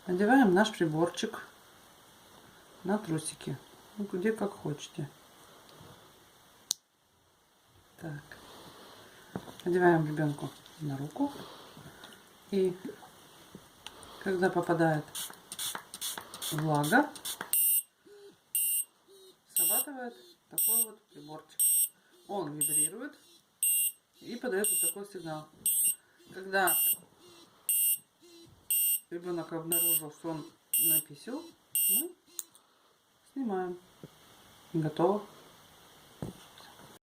Надеваем наш приборчик на трусики. Ну, где как хотите. Так. Надеваем ребенку на руку. И когда попадает влага, срабатывает такой вот приборчик. Он вибрирует и подает вот такой сигнал. Когда ребенок обнаружил, что он написал, мы снимаем. Готово.